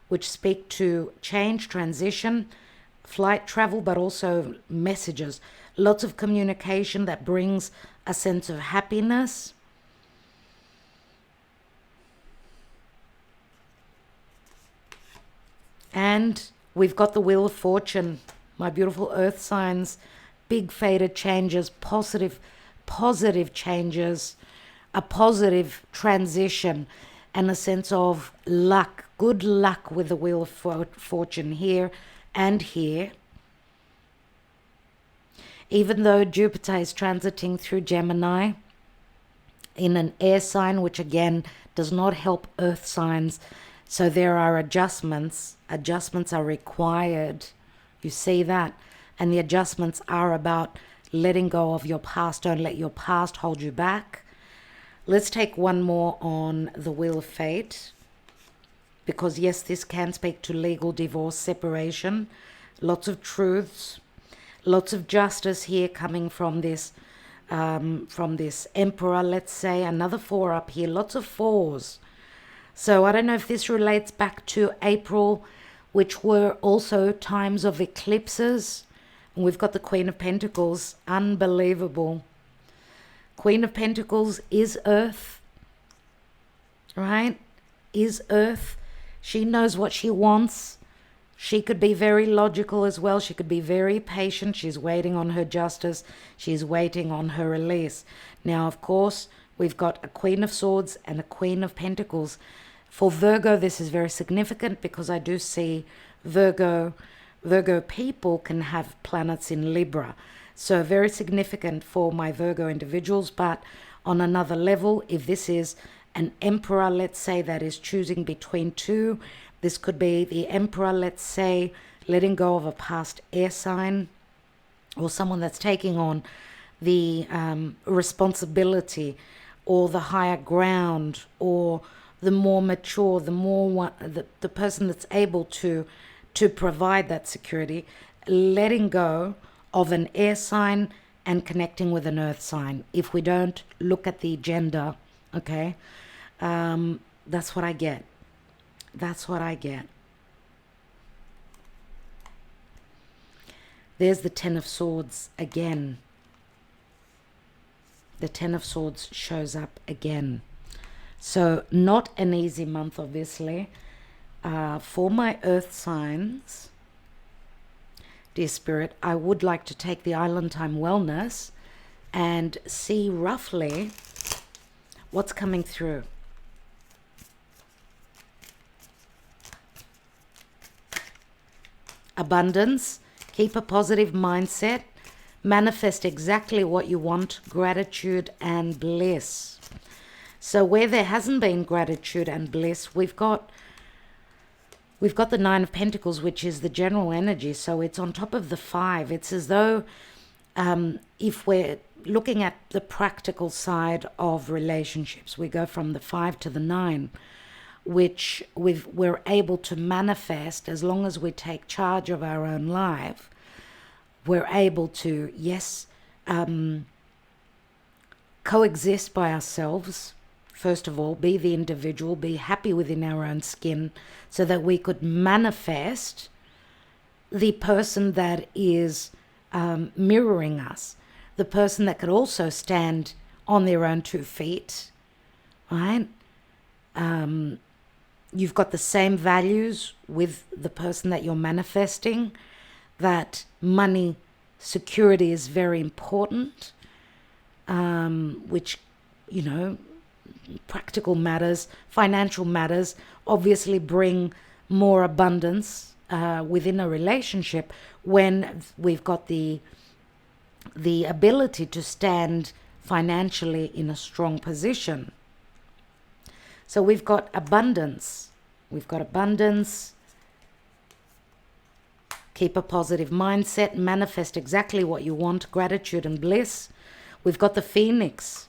which speak to change, transition, flight, travel, but also messages. Lots of communication that brings a sense of happiness. And we've got the Wheel of Fortune, my beautiful earth signs, big fated changes, positive changes, a positive transition, and a sense of luck, good luck with the Wheel of Fortune here and here. Even though Jupiter is transiting through Gemini in an air sign, which again does not help earth signs, so there are adjustments. Adjustments are required. You see that? And the adjustments are about letting go of your past. Don't let your past hold you back. Let's take one more on the Wheel of Fate. Because yes, this can speak to legal divorce, separation. Lots of truths. Lots of justice here coming from this Emperor, let's say. Another 4 up here. Lots of 4s. So I don't know if this relates back to April, which were also times of eclipses. And we've got the Queen of Pentacles. Unbelievable. Queen of Pentacles is Earth. Right? Is Earth. She knows what she wants. She could be very logical as well. She could be very patient. She's waiting on her justice. She's waiting on her release. Now, of course, we've got a Queen of Swords and a Queen of Pentacles. For Virgo, this is very significant because I do see Virgo people can have planets in Libra. So very significant for my Virgo individuals. But on another level, if this is an Emperor, let's say, that is choosing between 2, this could be the Emperor, let's say, letting go of a past air sign, or someone that's taking on the responsibility or the higher ground, or the more mature, the person that's able to provide that security, letting go of an air sign and connecting with an earth sign. If we don't look at the gender, okay, that's what I get. That's what I get. There's the Ten of Swords again. The Ten of Swords shows up again. So not an easy month, obviously. For my earth signs, dear Spirit, I would like to take the Island Time Wellness and see roughly what's coming through. Abundance, keep a positive mindset, manifest exactly what you want, gratitude and bliss. So where there hasn't been gratitude and bliss, we've got we've got the Nine of Pentacles, which is the general energy. So it's on top of the 5. It's as though if we're looking at the practical side of relationships, we go from the 5 to the 9, which we're able to manifest as long as we take charge of our own life. We're able to, yes, coexist by ourselves. First of all, be the individual, be happy within our own skin, so that we could manifest the person that is mirroring us, the person that could also stand on their own 2 feet, right? You've got the same values with the person that you're manifesting, that money security is very important, which, you know, practical matters, financial matters obviously bring more abundance within a relationship when we've got the ability to stand financially in a strong position. So we've got abundance. We've got abundance. Keep a positive mindset. Manifest exactly what you want. Gratitude and bliss. We've got the Phoenix.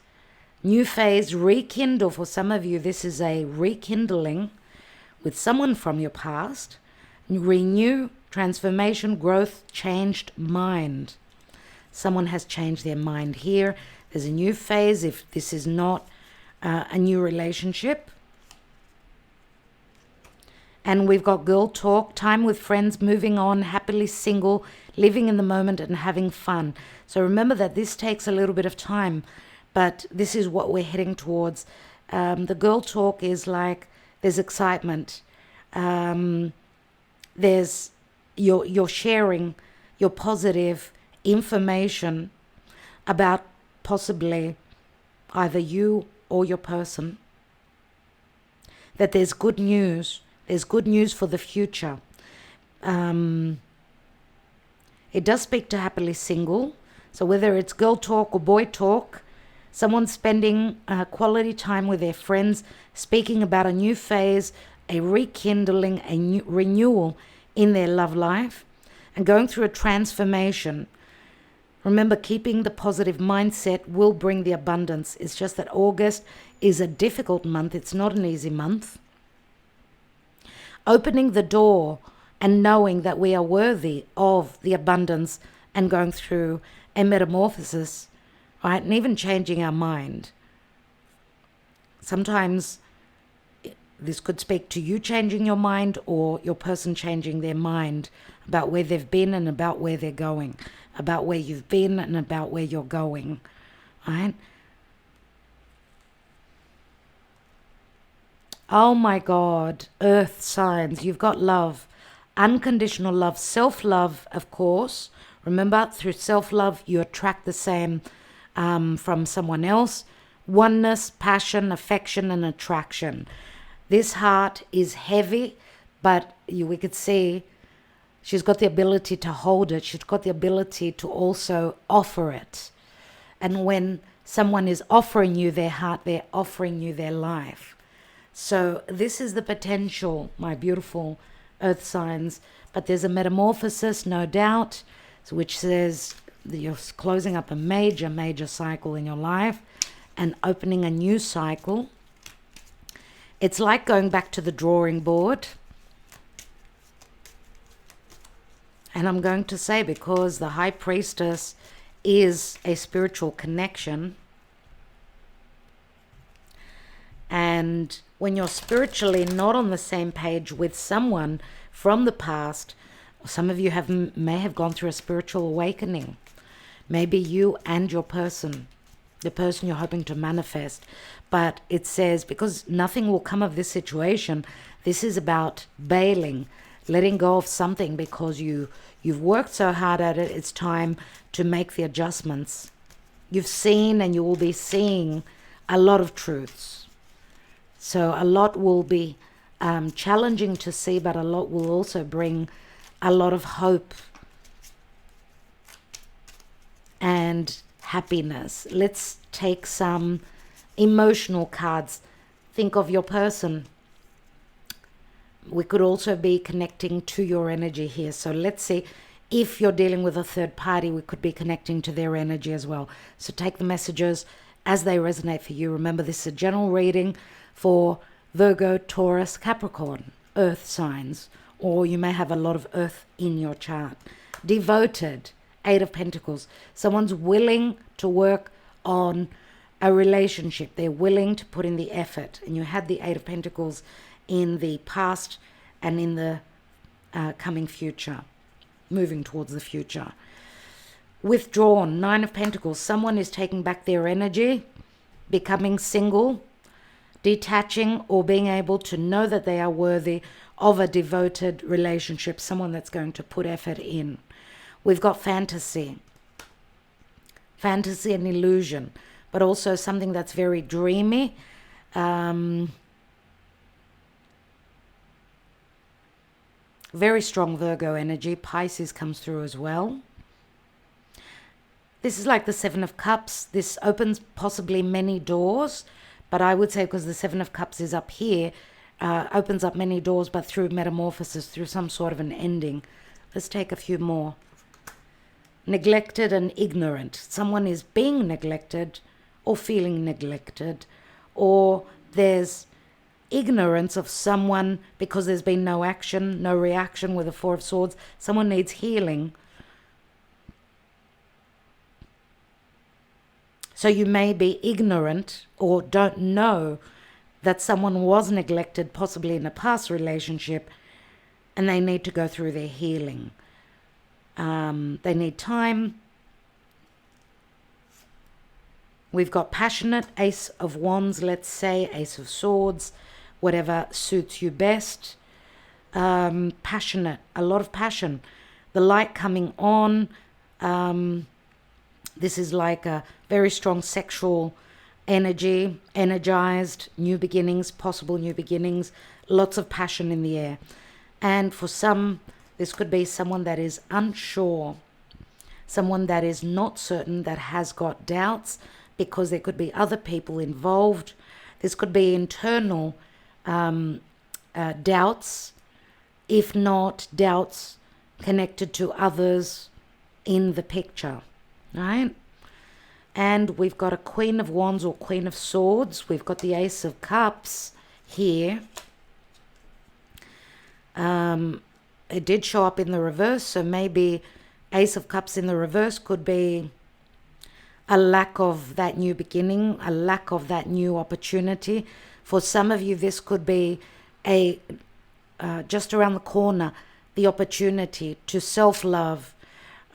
New phase, rekindle. For some of you, this is a rekindling with someone from your past. Renew, transformation, growth, changed mind. Someone has changed their mind here. There's a new phase if this is not a new relationship. And we've got girl talk, time with friends, moving on, happily single, living in the moment and having fun. So remember that this takes a little bit of time, but this is what we're heading towards. The girl talk is like there's excitement. There's you're sharing your positive information about possibly either you or your person, that there's good news. There's good news for the future. It does speak to happily single. So whether it's girl talk or boy talk, someone's spending quality time with their friends, speaking about a new phase, a rekindling, a new renewal in their love life, and going through a transformation. Remember, keeping the positive mindset will bring the abundance. It's just that August is a difficult month. It's not an easy month. Opening the door and knowing that we are worthy of the abundance and going through a metamorphosis, right? And even changing our mind. Sometimes this could speak to you changing your mind or your person changing their mind about where they've been and about where they're going, about where you've been and about where you're going, right? Oh my God, earth signs, you've got love, unconditional love, self-love, of course. Remember, through self-love, you attract the same from someone else. Oneness, passion, affection, and attraction. This heart is heavy, but we could see she's got the ability to hold it. She's got the ability to also offer it. And when someone is offering you their heart, they're offering you their life. So this is the potential, my beautiful earth signs. But there's a metamorphosis, no doubt, which says that you're closing up a major cycle in your life and opening a new cycle. It's like going back to the drawing board. And I'm going to say, because the High Priestess is a spiritual connection, and when you're spiritually not on the same page with someone from the past, some of you may have gone through a spiritual awakening. Maybe you and your person, the person you're hoping to manifest. But it says, because nothing will come of this situation, this is about bailing, letting go of something because you've worked so hard at it. It's time to make the adjustments. You've seen and you will be seeing a lot of truths. So a lot will be challenging to see, but a lot will also bring a lot of hope and happiness. Let's take some emotional cards. Think of your person. We could also be connecting to your energy here. So let's see, if you're dealing with a third party, we could be connecting to their energy as well. So take the messages as they resonate for you. Remember, this is a general reading for Virgo, Taurus, Capricorn, earth signs, or you may have a lot of earth in your chart. Devoted, Eight of Pentacles. Someone's willing to work on a relationship. They're willing to put in the effort. And you had the Eight of Pentacles in the past and in the coming future, moving towards the future. Withdrawn, Nine of Pentacles. Someone is taking back their energy, becoming single, detaching, or being able to know that they are worthy of a devoted relationship, someone that's going to put effort in. We've got fantasy and illusion, but also something that's very dreamy. Very strong Virgo energy. Pisces comes through as well. This is like the Seven of Cups. This opens possibly many doors, but I would say because the Seven of Cups is up here, opens up many doors, but through metamorphosis, through some sort of an ending. Let's take a few more. Neglected and ignorant. Someone is being neglected or feeling neglected, or there's ignorance of someone because there's been no action, no reaction with the Four of Swords. Someone needs healing. So you may be ignorant or don't know that someone was neglected, possibly in a past relationship, and they need to go through their healing. They need time. We've got passionate, Ace of Wands, let's say, Ace of Swords, whatever suits you best. Passionate, a lot of passion. The light coming on. This is like a very strong sexual energy, energized, new beginnings, possible new beginnings, lots of passion in the air. And for some, this could be someone that is unsure, someone that is not certain, that has got doubts, because there could be other people involved. This could be internal doubts, if not doubts connected to others in the picture, right? And we've got a Queen of Wands or Queen of Swords. We've got the Ace of Cups here. It did show up in the reverse, so maybe Ace of Cups in the reverse could be a lack of that new beginning, a lack of that new opportunity. For some of you, this could be a just around the corner, the opportunity to self-love.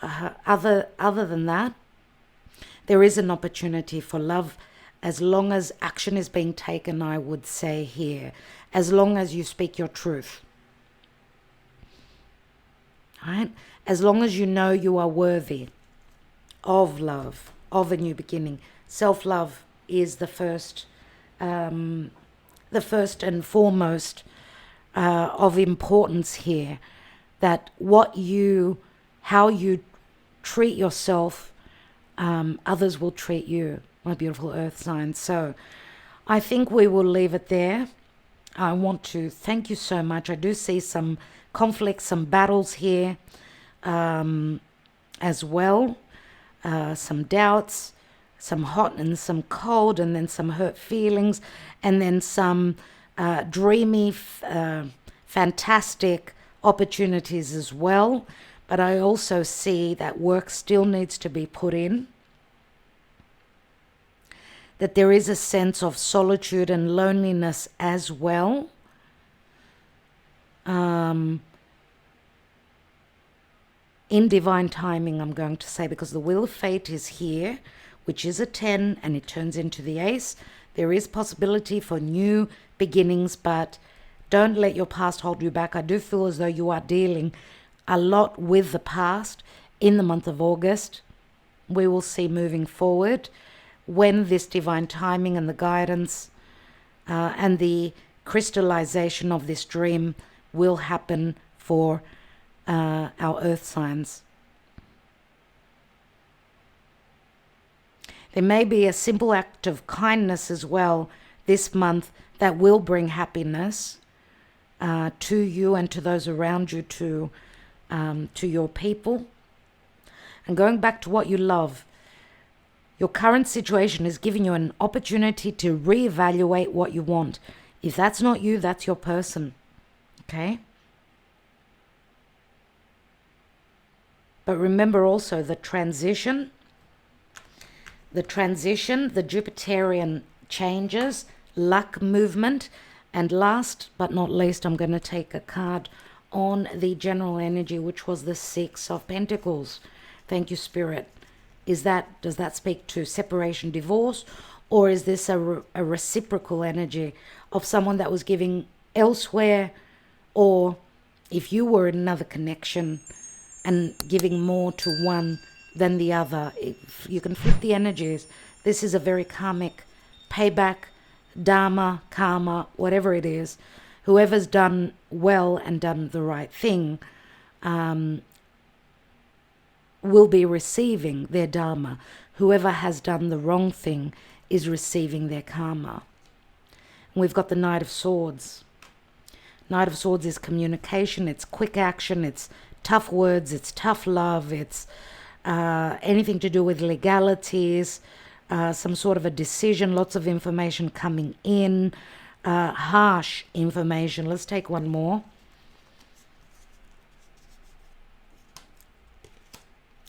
Other than that, there is an opportunity for love as long as action is being taken, I would say here, as long as you speak your truth. Right? As long as you know you are worthy of love, of a new beginning. Self-love is the first and foremost of importance here. That how you treat yourself, others will treat you, my beautiful earth signs. So I think we will leave it there. I want to thank you so much. I do see some conflicts, some battles here as well. Some doubts, some hot and some cold, and then some hurt feelings, and then some dreamy, fantastic opportunities as well. But I also see that work still needs to be put in, that there is a sense of solitude and loneliness as well. In divine timing, I'm going to say, because the Wheel of Fate is here, which is a 10, and it turns into the Ace. There is possibility for new beginnings, but don't let your past hold you back. I do feel as though you are dealing a lot with the past in the month of August. We will see moving forward when this divine timing and the guidance and the crystallization of this dream will happen for our earth signs. There may be a simple act of kindness as well this month that will bring happiness. to you and to those around you, to your people. And going back to what you love, your current situation is giving you an opportunity to reevaluate what you want. If that's not you, that's your person. Okay? But remember also the transition, the Jupiterian changes, luck movement, and last but not least, I'm going to take a card on the general energy, which was the Six of Pentacles. Thank you, Spirit. Does that speak to separation, divorce, or is this a reciprocal energy of someone that was giving elsewhere, or if you were in another connection and giving more to one than the other? If you can flip the energies, this is a very karmic payback, dharma, karma, whatever it is. Whoever's done well and done the right thing will be receiving their dharma. Whoever has done the wrong thing is receiving their karma. And we've got the Knight of Swords. Knight of Swords is communication, it's quick action, it's tough words, it's tough love, it's anything to do with legalities, some sort of a decision, lots of information coming in, harsh information. Let's take one more.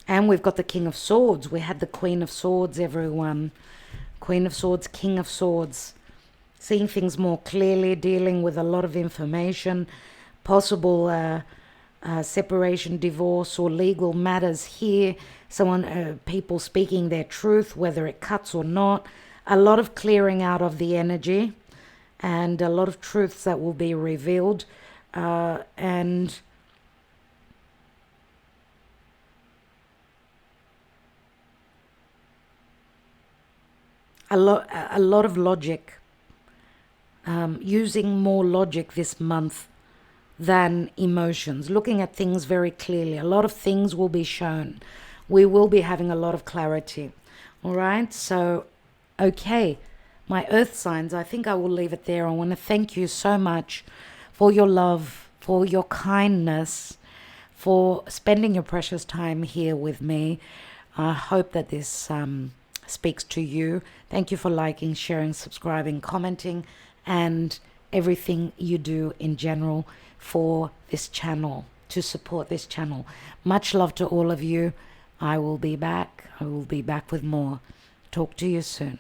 And we've got the King of Swords. We had the Queen of Swords, everyone. Queen of Swords, King of Swords. Seeing things more clearly, dealing with a lot of information, possible separation, divorce, or legal matters here. People speaking their truth, whether it cuts or not. A lot of clearing out of the energy, and a lot of truths that will be revealed, and a lot of logic, using more logic this month than emotions, looking at things very clearly. A lot of things will be shown. We will be having a lot of clarity. All right, so okay, my earth signs, I think I will leave it there. I want to thank you so much for your love, for your kindness, for spending your precious time here with me. I hope that this speaks to you. Thank you for liking, sharing, subscribing, commenting, and everything you do in general for this channel, to support this channel. Much love to all of you. I will be back. I will be back with more. Talk to you soon.